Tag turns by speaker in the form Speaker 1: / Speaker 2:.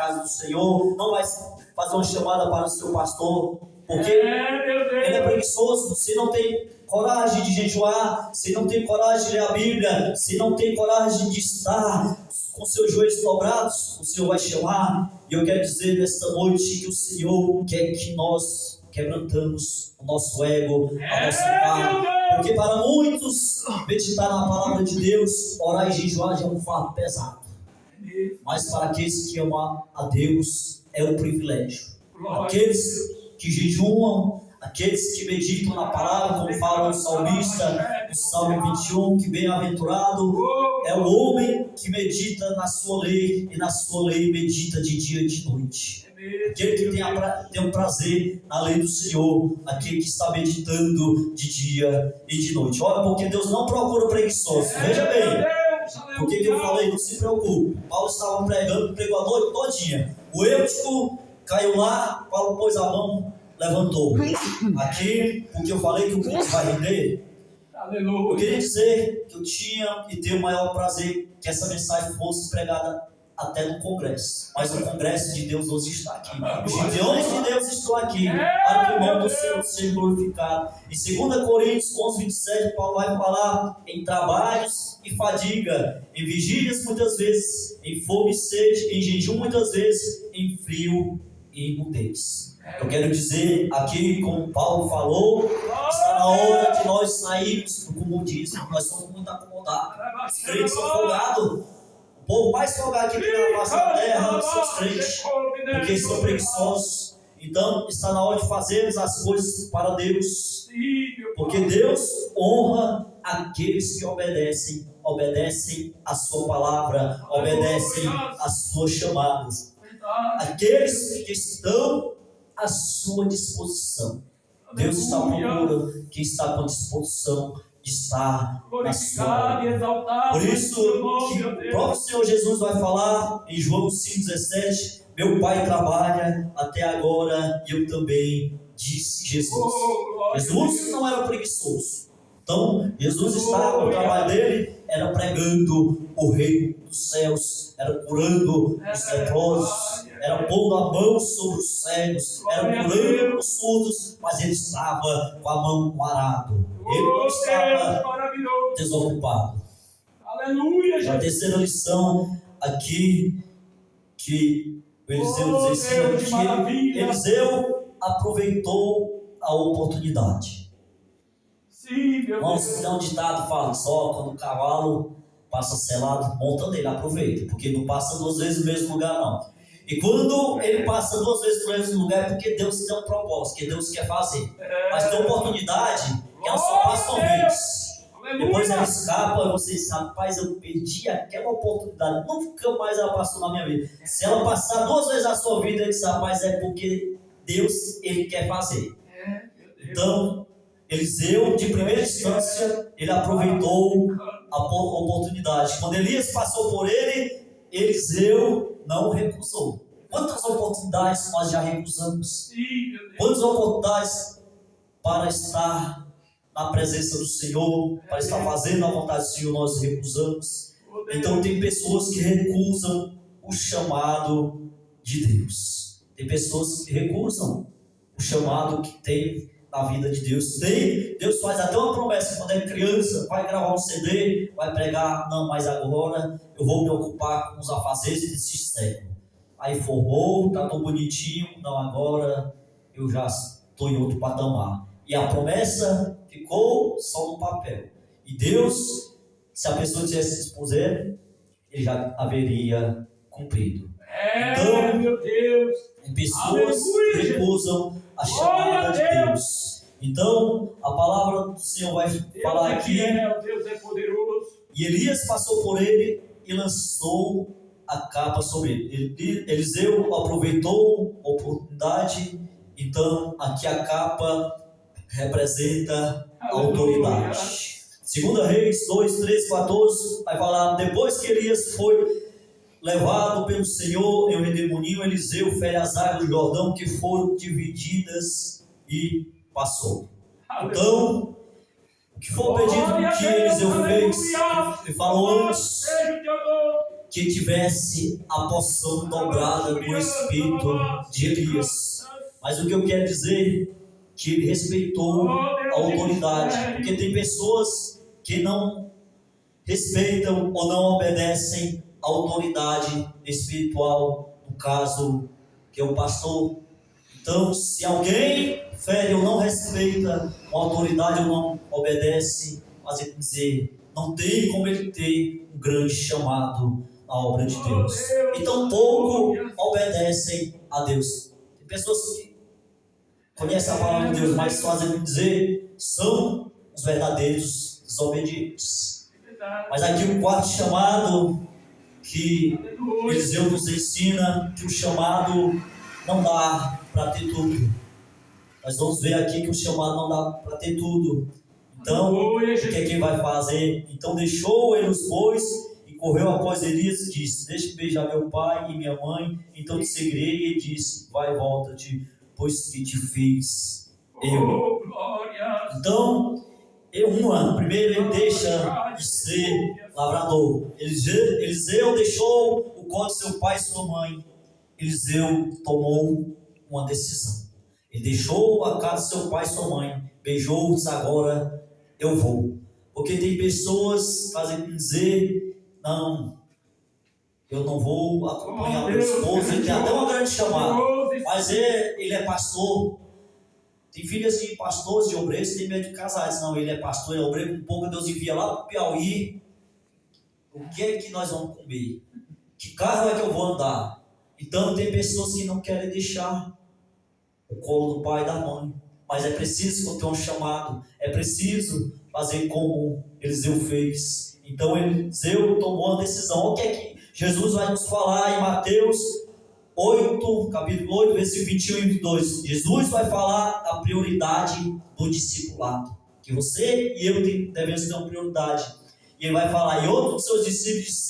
Speaker 1: casa do Senhor, não vai fazer uma chamada para o seu pastor, porque ele é preguiçoso, se não tem coragem de jejuar, se não tem coragem de ler a Bíblia, se não tem coragem de estar com seus joelhos dobrados, o Senhor vai chamar. E eu quero dizer nesta noite que o Senhor quer que nós quebrantamos o nosso ego, a nossa carne, porque para muitos meditar na palavra de Deus, orar e jejuar já é um fardo pesado, mas para aqueles que amam a Deus é um privilégio. Aqueles que jejuam, aqueles que meditam na palavra, como fala o salmista no Salmo 21, que bem-aventurado é o homem que medita na sua lei, e na sua lei medita de dia e de noite. Aquele que tem um prazer na lei do Senhor, aquele que está meditando de dia e de noite. Olha, porque Deus não procura preguiçosos. Veja bem, por que eu falei, não se preocupe. Paulo estava pregando, pregou a noite todinha. O Eutico caiu lá, Paulo pôs a mão, levantou. Aqui, porque eu falei que o culto vai render. Eu queria dizer que eu tinha e tenho o maior prazer que essa mensagem fosse pregada até no congresso, mas o congresso de Deus hoje está aqui. Os gideões de Deus estão aqui para que o nome do Senhor seja glorificado. Em 2 Coríntios 11:27, Paulo vai falar em trabalhos e fadiga, em vigílias muitas vezes, em fome e sede, em jejum muitas vezes, em frio e nudez. Eu quero dizer aqui, como Paulo falou, está na hora de nós sairmos do comodismo. Nós somos muito acomodados. Os crentes são folgados. O povo mais folgado que tem na face da terra são os crentes, porque eles são preguiçosos. Então está na hora de fazermos as coisas para Deus, porque Deus honra aqueles que obedecem a sua palavra, obedecem as suas chamadas, aqueles que estão à sua disposição. Deus está procurando quem está com disposição de estar na sua obra. Por isso que o próprio Senhor Jesus vai falar em João 5,17: meu Pai trabalha até agora e eu também, disse Jesus. Jesus não era preguiçoso. Então Jesus estava, o trabalho dele era pregando o reino dos céus, era curando os leprosos, era pondo a mão sobre os cegos, era curando os surdos, mas ele estava com a mão no arado, ele não estava desocupado. A terceira lição aqui que o Eliseu nos ensina, que Eliseu aproveitou a oportunidade. Irmãos, tem um ditado que fala só: quando o cavalo passa selado, monta nele, aproveita, porque não passa duas vezes no mesmo lugar não. E quando ele passa duas vezes no mesmo lugar, é porque Deus tem um propósito, que Deus quer fazer. Mas tem oportunidade que ela só passa uma vez. Depois ela escapa, você sabe, rapaz, eu perdi aquela oportunidade, nunca mais ela passou na minha vida. Se ela passar duas vezes na sua vida, ele diz, rapaz, é porque Deus, ele quer fazer. Então, Eliseu, de primeira instância, ele aproveitou a oportunidade. Quando Elias passou por ele, Eliseu não recusou. Quantas oportunidades nós já recusamos? Quantas oportunidades para estar na presença do Senhor, para estar fazendo a vontade do Senhor, nós recusamos? Então tem pessoas que recusam o chamado de Deus. Tem pessoas que recusam o chamado que tem na vida de Deus. Deus faz até uma promessa: quando é criança, vai gravar um CD, vai pregar, não, mas agora eu vou me ocupar com os afazeres desse século. Aí formou, está tão bonitinho, não, agora eu já estou em outro patamar. E a promessa ficou só no papel. E Deus, se a pessoa tivesse se expuser, ele já haveria cumprido. Então,
Speaker 2: meu Deus,
Speaker 1: tem pessoas que recusam a chamada de Deus. Então, a palavra do Senhor vai falar aqui.
Speaker 2: Deus é poderoso.
Speaker 1: E Elias passou por ele e lançou a capa sobre ele. Eliseu aproveitou a oportunidade. Então, aqui a capa representa a autoridade. 2 Reis 2, 13, 14 vai falar: depois que Elias foi levado pelo Senhor em um redemoinho, Eliseu fere as águas do Jordão, que foram divididas, e passou. Então, o que foi o pedido que Eliseu fez? Ele falou antes que tivesse a porção dobrada do espírito de Elias. Mas o que eu quero dizer, que ele respeitou a autoridade, porque tem pessoas que não respeitam ou não obedecem a autoridade espiritual, no caso que é o pastor. Então, se alguém fere ou não respeita a autoridade ou não obedece, mas ele dizer, não tem como ele ter um grande chamado na obra de Deus. Então, pouco obedecem a Deus. Tem pessoas que conhecem a palavra de Deus, mas fazem dizer, são os verdadeiros desobedientes. Mas aqui o quarto chamado que Eliseu nos ensina, que o chamado não dá para ter tudo. Nós vamos ver aqui que o chamado não dá para ter tudo. Então, o que é que vai fazer? Então deixou ele os bois e correu após Elias e disse, deixa-me beijar meu pai e minha mãe. Então te seguirei e disse, vai, volta-te, pois que te fiz eu. Então, primeiro ele deixa de ser lavrador. Eliseu deixou o colo de seu pai e sua mãe. Eliseu tomou uma decisão. Ele deixou a casa de seu pai e sua mãe, beijou-os, agora eu vou. Porque tem pessoas que fazem dizer, não, eu não vou acompanhar meu esposo, ele tem até uma grande chamada, mas ele é pastor. Tem filhas de pastores, de obreiros, que tem medo de casar. Diz, não, ele é pastor, é obreiro, com pouco Deus envia lá para o Piauí. O que é que nós vamos comer? Que carro é que eu vou andar? Então tem pessoas que não querem deixar o colo do pai e da mãe. Mas é preciso ter um chamado. É preciso fazer como Eliseu fez. Então Eliseu tomou uma decisão. O que é que Jesus vai nos falar em Mateus 8, capítulo 8, versículo 21 e 22. Jesus vai falar da prioridade do discipulado. Que você e eu devemos ter uma prioridade. E ele vai falar, e outro dos seus discípulos